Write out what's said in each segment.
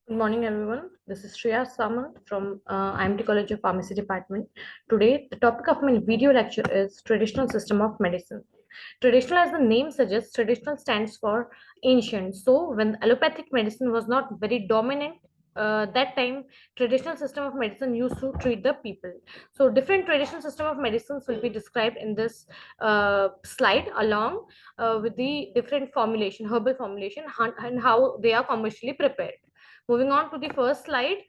Good morning, everyone. This is Shriya Samant from IIMT College of Pharmacy Department. Today, the topic of my video lecture is traditional system of medicine. Traditional, as the name suggests, traditional stands for ancient. So, when allopathic medicine was not very dominant, that time traditional system of medicine used to treat the people. So, different traditional system of medicines will be described in this slide, along with the different formulation, herbal formulation, and how they are commercially prepared. Moving on to the first slide,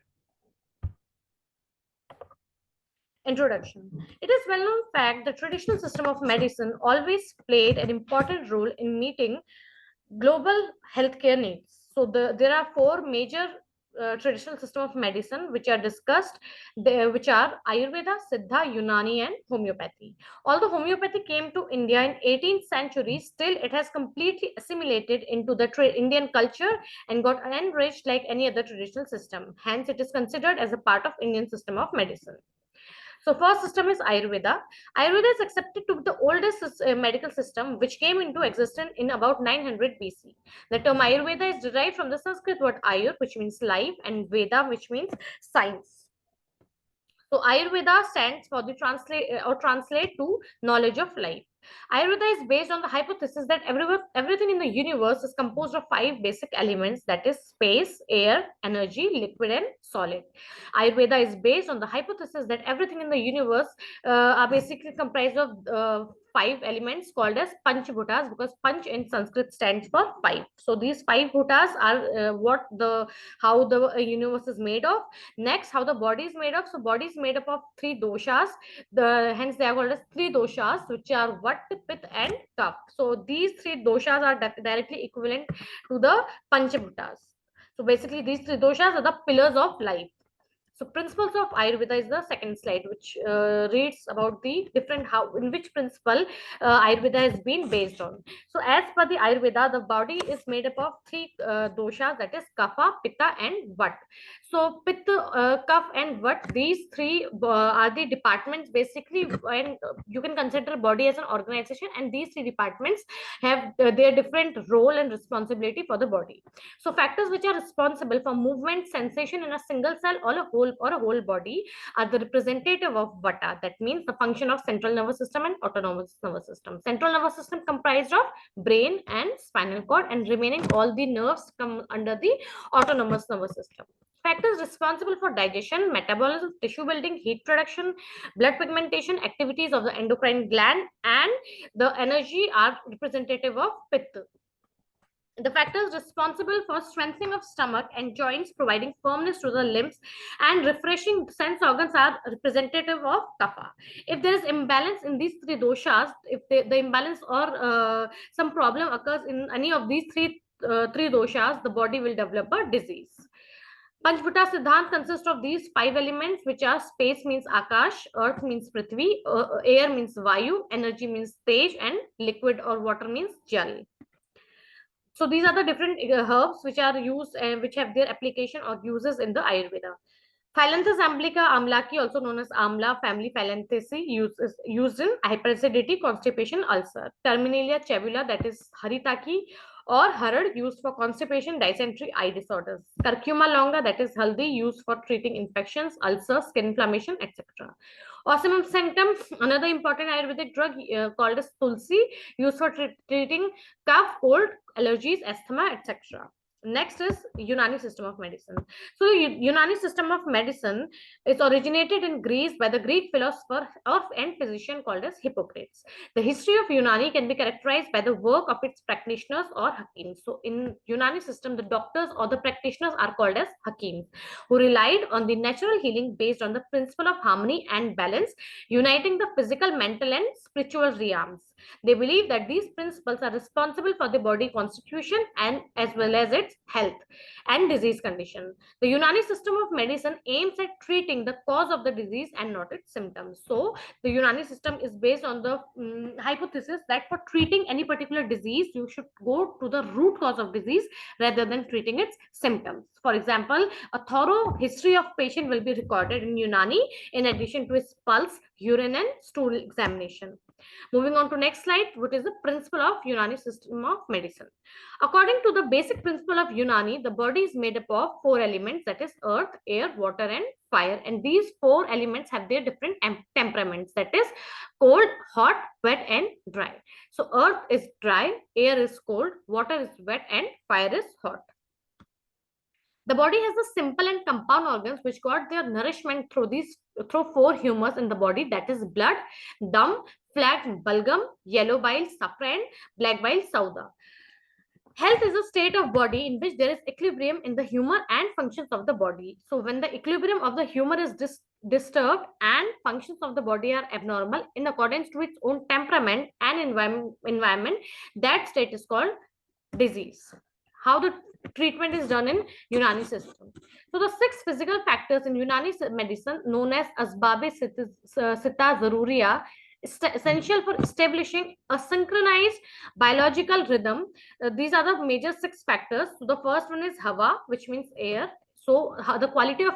introduction. It is well known fact the traditional system of medicine always played an important role in meeting global healthcare needs. So there are four major traditional system of medicine which are discussed, which are Ayurveda, Siddha, Unani, and Homeopathy. Although Homeopathy came to India in 18th century, still it has completely assimilated into the Indian culture and got enriched like any other traditional system. Hence, it is considered as a part of Indian system of medicine. So first system is Ayurveda. Ayurveda is accepted to be the oldest medical system which came into existence in about 900 BC. The term Ayurveda is derived from the Sanskrit word Ayur, which means life, and Veda, which means science. So Ayurveda stands for the translate to knowledge of life. Ayurveda is based on the hypothesis that everything in the universe is composed of five basic elements, that is space, air, energy, liquid, and solid. Ayurveda is based on the hypothesis that everything in the universe are basically comprised of five elements called as Panchbhutas, because Panch in Sanskrit stands for five. So these five bhutas are how the universe is made of. Next, how the body is made of. So body is made up of three doshas. Hence they are called as three doshas, which are Vata, Pitta, and Kapha. So these three doshas are directly equivalent to the Panchabhutas. So basically, these three doshas are the pillars of life. So principles of Ayurveda is the second slide, which reads about the different how in which principle Ayurveda has been based on. So as per the Ayurveda, the body is made up of three doshas, that is Kapha, Pitta, and Vata. So Pitta, Kapha, and Vata, these three are the departments basically, and you can consider body as an organization, and these three departments have their different role and responsibility for the body. So factors which are responsible for movement, sensation in a single cell or a whole body are the representative of Vata. That means the function of central nervous system and autonomous nervous system. Central nervous system comprised of brain and spinal cord, and remaining all the nerves come under the autonomous nervous system. Factors responsible for digestion, metabolism, tissue building, heat production, blood pigmentation, activities of the endocrine gland, and the energy are representative of Pitta. The factors responsible for strengthening of stomach and joints, providing firmness to the limbs and refreshing sense organs, are representative of kapha. If there is imbalance in these three doshas, if the imbalance or some problem occurs in any of these three doshas, the body will develop a disease. Panchbhuta Siddhant consists of these five elements, which are space means Akash, earth means Prithvi, air means Vayu, energy means Tej, and liquid or water means Jal. So these are the different herbs which are used and which have their application or uses in the Ayurveda. Phyllanthus amblica amlaki, also known as amla family Phyllanthacea, is used in hyperacidity, constipation, ulcer. Terminalia chavula, that is haritaki, or harad, used for constipation, dysentery, eye disorders. Curcuma longa, that is haldi, used for treating infections, ulcers, skin inflammation, etc. Osmum sanctum, another important Ayurvedic drug called as tulsi, used for treating cough, cold, allergies, asthma, etc. Next is Unani system of medicine. So the Unani system of medicine is originated in Greece by the Greek philosopher and physician called as Hippocrates. The history of Unani can be characterized by the work of its practitioners or hakims. So in Unani system, the doctors or the practitioners are called as hakims, who relied on the natural healing based on the principle of harmony and balance, uniting the physical, mental, and spiritual realms. They believe that these principles are responsible for the body constitution and as well as its health and disease condition. The Unani system of medicine aims at treating the cause of the disease and not its symptoms. So the Unani system is based on the hypothesis that for treating any particular disease, you should go to the root cause of disease rather than treating its symptoms. For example, a thorough history of patient will be recorded in Unani in addition to his pulse, urine, and stool examination. Moving on to next slide, what is the principle of Unani system of medicine? According to the basic principle of Unani, the body is made up of four elements, that is earth, air, water, and fire. And these four elements have their different temperaments, that is cold, hot, wet, and dry. So earth is dry, air is cold, water is wet, and fire is hot. The body has the simple and compound organs which got their nourishment through four humors in the body, that is blood, dum, flat bulgum, yellow bile, sapra, and black bile, sauda. Health is a state of body in which there is equilibrium in the humor and functions of the body. So when the equilibrium of the humor is disturbed and functions of the body are abnormal in accordance to its own temperament and environment, that state is called disease. How the treatment is done in Unani system. So the 6 physical factors in Unani medicine known as Asbabe Sitta Zaruriya, essential for establishing a synchronized biological rhythm. These are the major 6 factors. So the first one is Hawa, which means air. So the quality of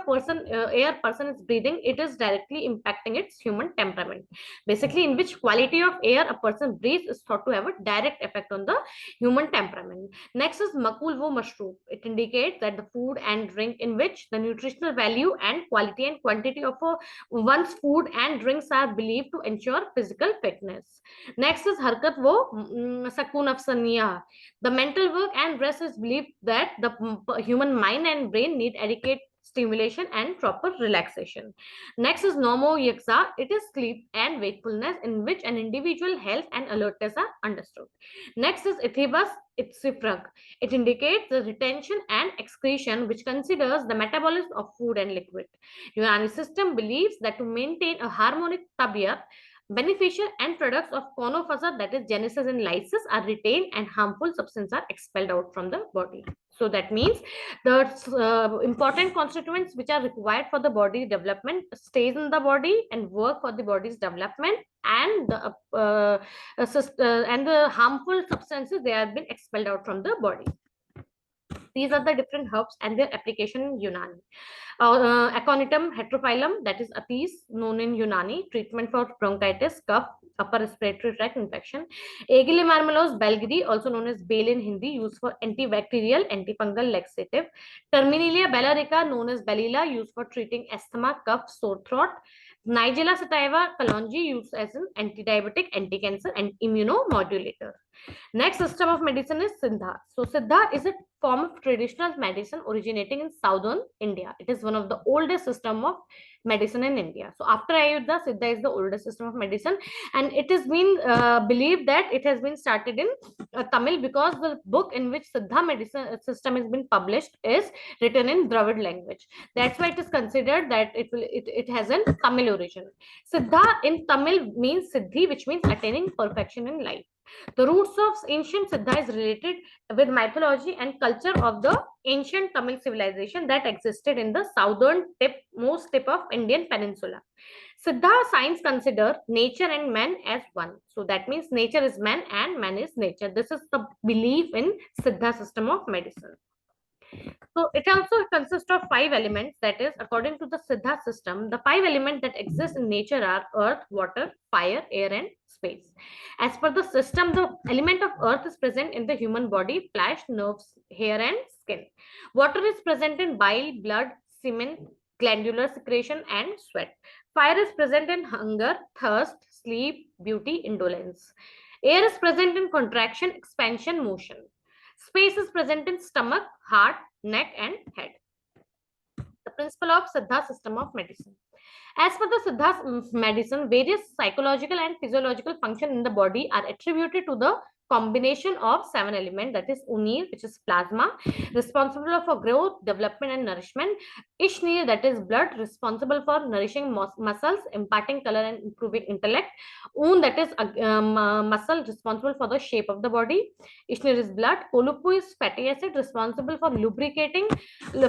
air person is breathing, it is directly impacting its human temperament. Basically, in which quality of air a person breathes is thought to have a direct effect on the human temperament. Next is Makul wo Mashroop. It indicates that the food and drink in which the nutritional value and quality and quantity of one's food and drinks are believed to ensure physical fitness. Next is Harkat wo Sakun Afsaniya. The mental work and rest is believed that the human mind and brain need adequate stimulation and proper relaxation. Next is Nomo Yaksa. It is sleep and wakefulness in which an individual health and alertness are understood. Next is Ithibas Itsifrag. It indicates the retention and excretion which considers the metabolism of food and liquid. Unani system believes that to maintain a harmonic tabiyat, beneficial end products of conofasad, that is genesis and lysis, are retained and harmful substances are expelled out from the body. So that means the important constituents which are required for the body development stays in the body and work for the body's development, and the harmful substances, they have been expelled out from the body. These are the different herbs and their application in Unani. Aconitum heterophyllum, that is Apis, known in Unani, treatment for bronchitis, cough, upper respiratory tract infection. Aegile marmelos belgidi, also known as bale in Hindi, used for antibacterial, antifungal laxative. Terminalia bellarica, known as Belila, used for treating asthma, cough, sore throat. Nigella sativa kalonji, used as an anti-diabetic, anti-cancer, and immunomodulator. Next system of medicine is Siddha. So Siddha is a form of traditional medicine originating in southern India. It is one of the oldest system of medicine in India. So after Ayurveda, Siddha is the oldest system of medicine, and it has been believed that it has been started in Tamil, because the book in which Siddha medicine system has been published is written in Dravid language. That's why it is considered that it has an Tamil origin. Siddha in Tamil means Siddhi, which means attaining perfection in life. The roots of ancient Siddha is related with mythology and culture of the ancient Tamil civilization that existed in the southern most tip of Indian peninsula. Siddha science consider nature and man as one. So that means nature is man and man is nature. This is the belief in Siddha system of medicine. So it also consists of 5 elements. That is, according to the Siddha system, the 5 elements that exist in nature are earth, water, fire, air, and space. As per the system, the element of earth is present in the human body, flesh, nerves, hair, and skin. Water is present in bile, blood, semen, glandular secretion, and sweat. Fire is present in hunger, thirst, sleep, beauty, indolence. Air is present in contraction, expansion, motion. Space is present in stomach, heart, neck, and head. The principle of Siddha system of medicine. As per the Siddha medicine, various psychological and physiological functions in the body are attributed to the combination of 7 elements, that is Unir, which is plasma, responsible for growth, development, and nourishment. Ishnir, that is blood, responsible for nourishing muscles, imparting color, and improving intellect. Un, that is muscle, responsible for the shape of the body. Ishnir is blood. Kolupu is fatty acid, responsible for lubricating,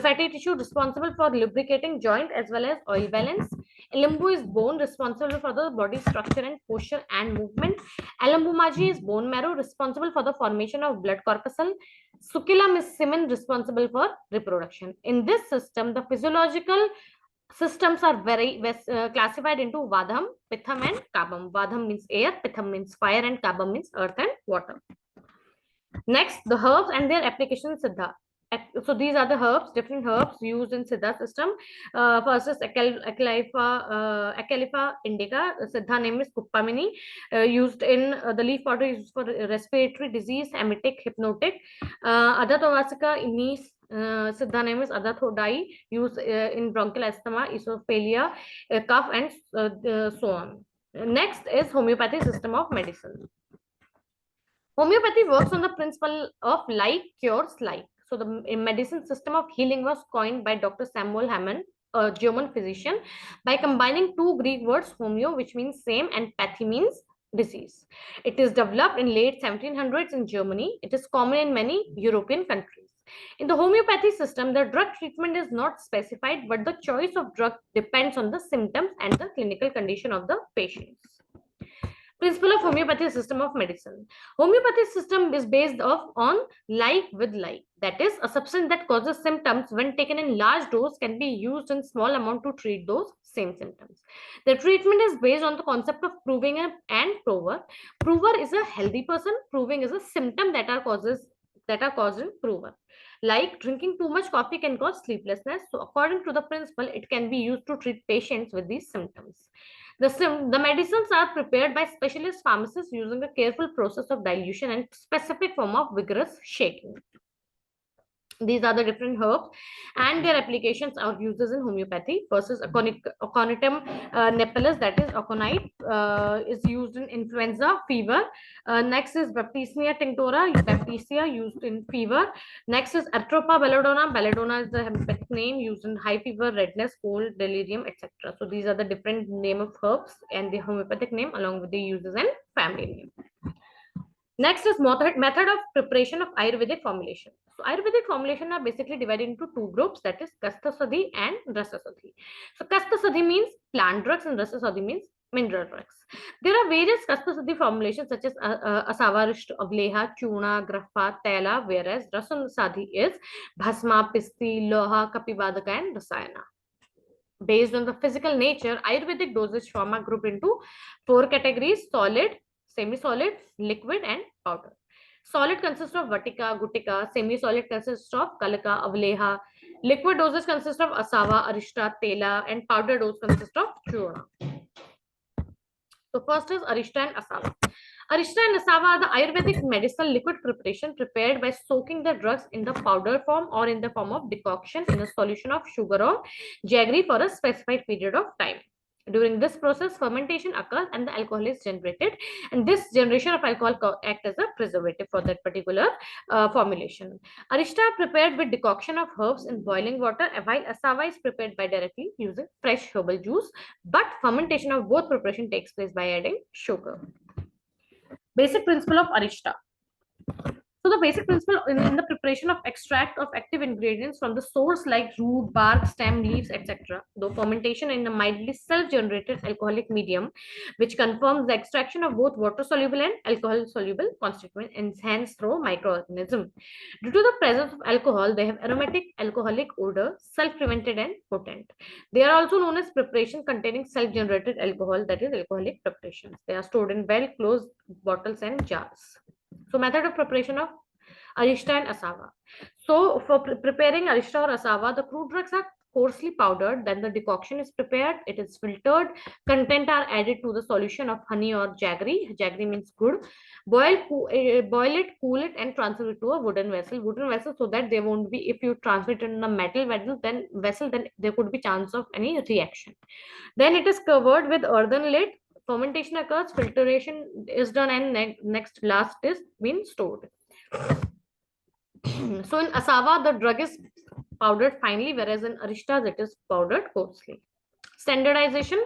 fatty tissue, responsible for lubricating joint as well as oil balance. Elimbu is bone, responsible for the body structure and posture and movement. Alambumaji is bone marrow, responsible for the formation of blood corpuscle. Sukilam is semen, responsible for reproduction. In this system, the physiological systems are very classified into Vadham, Pitham, and Kabam. Vadham means air, Pitham means fire, and Kabam means earth and water. Next, the herbs and their application in Siddha. So these are the herbs, different herbs used in Siddha system. First is Acalypha indica. Siddha name is Kuppamini. Used in the leaf powder is used for respiratory disease, emetic, hypnotic. Adathovasica inis. Siddha name is Adathodai, used in bronchial asthma, esophagia, cough, and so on. Next is homeopathy system of medicine. Homeopathy works on the principle of like cures like. So the medicine system of healing was coined by Dr. Samuel Hammond, a German physician, by combining two Greek words, homeo, which means same, and pathy means disease. It is developed in late 1700s in Germany. It is common in many European countries. In the homeopathy system, the drug treatment is not specified, but the choice of drug depends on the symptoms and the clinical condition of the patients. Principle of homeopathy system of medicine. Homeopathy system is based on like with like. That is, a substance that causes symptoms when taken in large dose can be used in small amount to treat those same symptoms. The treatment is based on the concept of proving and prover. Prover is a healthy person. Proving is a symptom that are caused in prover. Like drinking too much coffee can cause sleeplessness. So according to the principle, it can be used to treat patients with these symptoms. The medicines are prepared by specialist pharmacists using a careful process of dilution and specific form of vigorous shaking. These are the different herbs and their applications or uses in homeopathy. First is Aconitum nepalus, that is aconite, is used in influenza, fever. Next is Baptisia tinctora, Baptisia used in fever. Next is Atropa belladonna. Belladonna is the homeopathic name, used in high fever, redness, cold, delirium, etc. So these are the different name of herbs and the homeopathic name along with the uses and family name. Next is method of preparation of Ayurvedic formulation. So Ayurvedic formulation are basically divided into two groups, that is Kastasadhi and Rasasadhi. So Kastasadhi means plant drugs and Rasasadhi means mineral drugs. There are various Kastasadhi formulations such as Asavarishta, Avleha, Chuna, Grapha, Tela, whereas Rasasadhi is Bhasma, Pisti, Loha, Kapivadaka and Rasayana. Based on the physical nature, Ayurvedic dosage form are grouped into four categories: solid, semi-solid, liquid, and powder. Solid consists of Vatika, Gutika. Semi-solid consists of Kalika, Avleha. Liquid dosage consists of Asava, Arishta, Tela, and powder dose consists of Churna. So first is Arishta and Asava. Arishta and Asava are the Ayurvedic medicinal liquid preparation prepared by soaking the drugs in the powder form or in the form of decoction in a solution of sugar or jaggery for a specified period of time. During this process, fermentation occurs and the alcohol is generated. And this generation of alcohol acts as a preservative for that particular formulation. Arishta are prepared with decoction of herbs in boiling water, while Asava is prepared by directly using fresh herbal juice. But fermentation of both preparation takes place by adding sugar. Basic principle of Arishta. So the basic principle in the preparation of extract of active ingredients from the source like root, bark, stem, leaves, etc. Though fermentation in a mildly self-generated alcoholic medium, which confirms the extraction of both water-soluble and alcohol-soluble constituent enhanced through microorganism. Due to the presence of alcohol, they have aromatic alcoholic odor, self-prevented and potent. They are also known as preparation containing self-generated alcohol, that is alcoholic preparations. They are stored in well-closed bottles and jars. So method of preparation of Arishta and Asava. So for preparing Arishta or Asava, the crude drugs are coarsely powdered. Then the decoction is prepared. It is filtered. Content are added to the solution of honey or jaggery. Jaggery means good. Boil it, cool it, and transfer it to a wooden vessel. Wooden vessel, so that there won't be, if you transfer it in a metal vessel, then there could be chance of any reaction. Then it is covered with earthen lid. Fermentation occurs, filtration is done, and last is being stored. So in Asava, the drug is powdered finely, whereas in Arishta, it is powdered coarsely. Standardization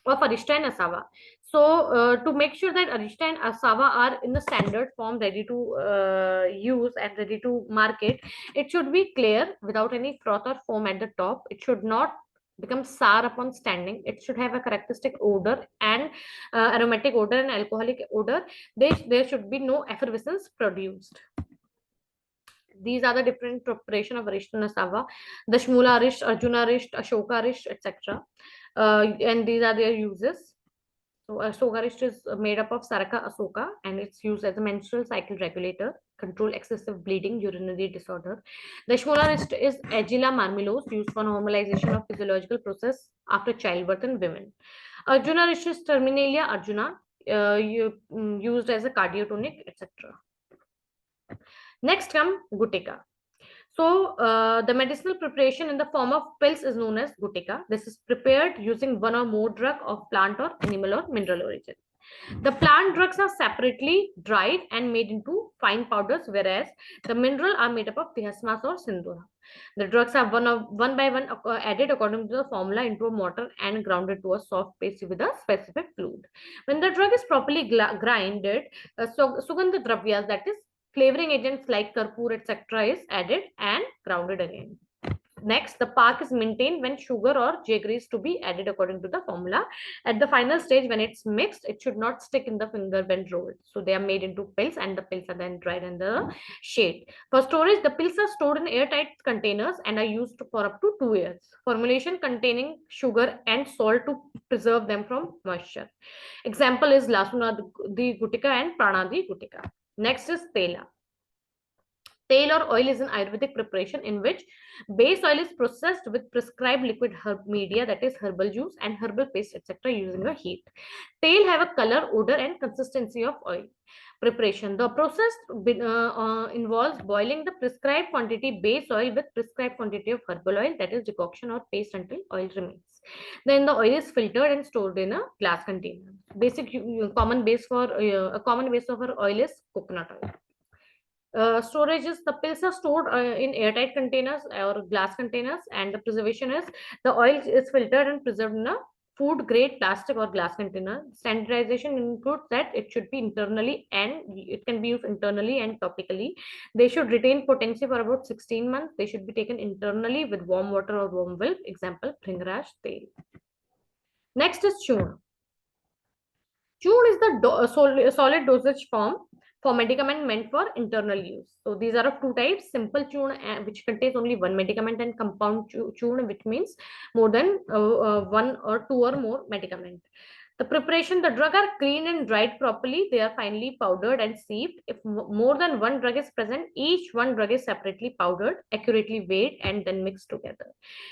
of Arishta and Asava. So to make sure that Arishta and Asava are in the standard form, ready to use and ready to market, it should be clear without any froth or foam at the top. It should not become sour upon standing. It should have a characteristic odor and aromatic odor and alcoholic odor. There should be no effervescence produced. These are the different preparation of Arishta Nasava, the Shmula Arish, Arjuna Arish, Ashoka Arish, etc. And these are their uses. So Ashoka is made up of Saraka Asoka, and it's used as a menstrual cycle regulator, control excessive bleeding, urinary disorder. The Shmolarist is Agila marmellose, used for normalization of physiological process after childbirth in women. Arjuna is Terminalia Arjuna, used as a cardiotonic, etc. Next come Gutica. So the medicinal preparation in the form of pills is known as Gutica. This is prepared using one or more drug of plant or animal or mineral origin. The plant drugs are separately dried and made into fine powders, whereas the mineral are made up of bhasmas or sindura. The drugs are one by one added according to the formula into a mortar and grounded to a soft paste with a specific fluid. When the drug is properly grinded, sugandha dravyas, that is flavoring agents like karpur, etc., is added and grounded again. Next, the park is maintained when sugar or jaggery is to be added according to the formula. At the final stage, when it's mixed, it should not stick in the finger when rolled. So they are made into pills, and the pills are then dried in the shade. For storage, the pills are stored in airtight containers and are used for up to 2 years. Formulation containing sugar and salt to preserve them from moisture. Example is Lasuna the Gutica and Prana the Gutica. Next is Tela. Tail or oil is an Ayurvedic preparation in which base oil is processed with prescribed liquid herb media, that is herbal juice and herbal paste, etc., using a heat. Tail have a color, odor, and consistency of oil. Preparation. The process involves boiling the prescribed quantity base oil with prescribed quantity of herbal oil, that is decoction or paste, until oil remains. Then the oil is filtered and stored in a glass container. Basic common base for a common base of our oil is coconut oil. Storages, the pills are stored in airtight containers or glass containers, and the preservation is the oil is filtered and preserved in a food grade plastic or glass container. Standardization includes that it should be internally, and it can be used internally and topically. They should retain potency for about 16 months. They should be taken internally with warm water or warm milk. Example, Bhringraj Tel. Next is Churna. Churn is the solid dosage form for medicament meant for internal use. So these are of two types: simple churn, which contains only one medicament, and compound churn, which means more than one or two or more medicament. The preparation, the drug are cleaned and dried properly. They are finely powdered and sieved. If more than one drug is present, each one drug is separately powdered, accurately weighed, and then mixed together.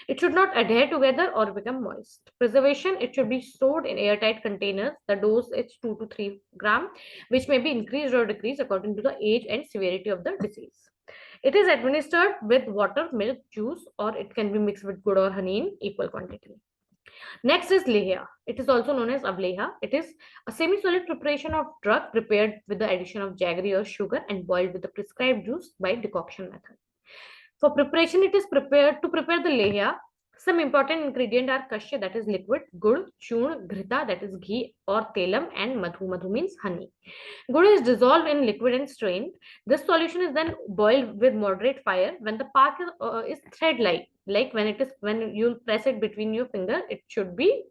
It should not adhere together or become moist. Preservation, it should be stored in airtight containers. The dose is 2 to 3 gram, which may be increased or decreased according to the age and severity of the disease. It is administered with water, milk, juice, or it can be mixed with good or honey in equal quantity. Next is Leha. It is also known as Avleha. It is a semi-solid preparation of drug prepared with the addition of jaggery or sugar and boiled with the prescribed juice by decoction method. For preparation, it is prepared to prepare the Leha. Some important ingredients are kashya, that is liquid, gud, churn, ghrita, that is ghee, or telam, and madhu. Madhu means honey. Gud is dissolved in liquid and strained. This solution is then boiled with moderate fire. When the pak is thread-like, like when you press it between your finger, it should be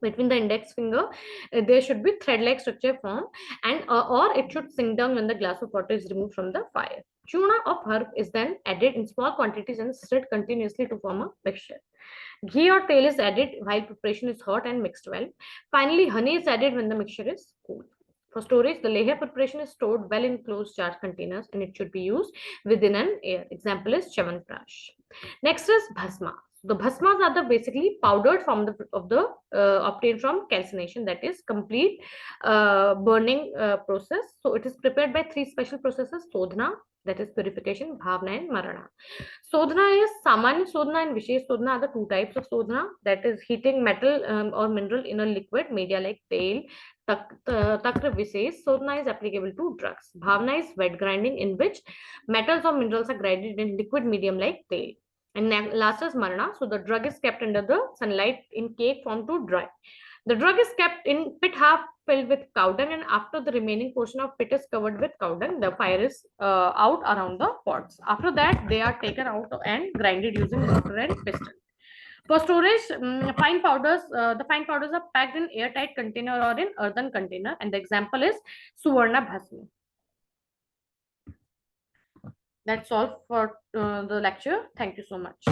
between the index finger, there should be thread-like structure form, and or it should sink down when the glass of water is removed from the fire. Churna of herb is then added in small quantities and stirred continuously to form a mixture. Ghee or tail is added while preparation is hot and mixed well. Finally, honey is added when the mixture is cool. For storage, the leha preparation is stored well in closed jar containers, and it should be used within an air. Example is Chyawanprash. Next is bhasma. The bhasmas are the basically powdered form of the obtained from calcination, that is complete burning process. So it is prepared by 3 special processes: sodhana, that is purification, bhavna, and marana. Sodhana is Samanya Sodhana and Vishesh Sodhana are the 2 types of Sodhana, that is heating metal or mineral in a liquid media like tail. Takra Vishesh Sodhana is applicable to drugs. Bhavna is wet grinding, in which metals or minerals are grinded in liquid medium like tail. And last is Marana. So the drug is kept under the sunlight in cake form to dry. The drug is kept in pit half filled with cow dung, and after the remaining portion of pit is covered with cow dung, the fire is out around the pots. After that, they are taken out and grinded using mortar and pestle. For storage, the fine powders are packed in airtight container or in earthen container, and the example is Suvarna Bhasma. That's all for the lecture. Thank you so much.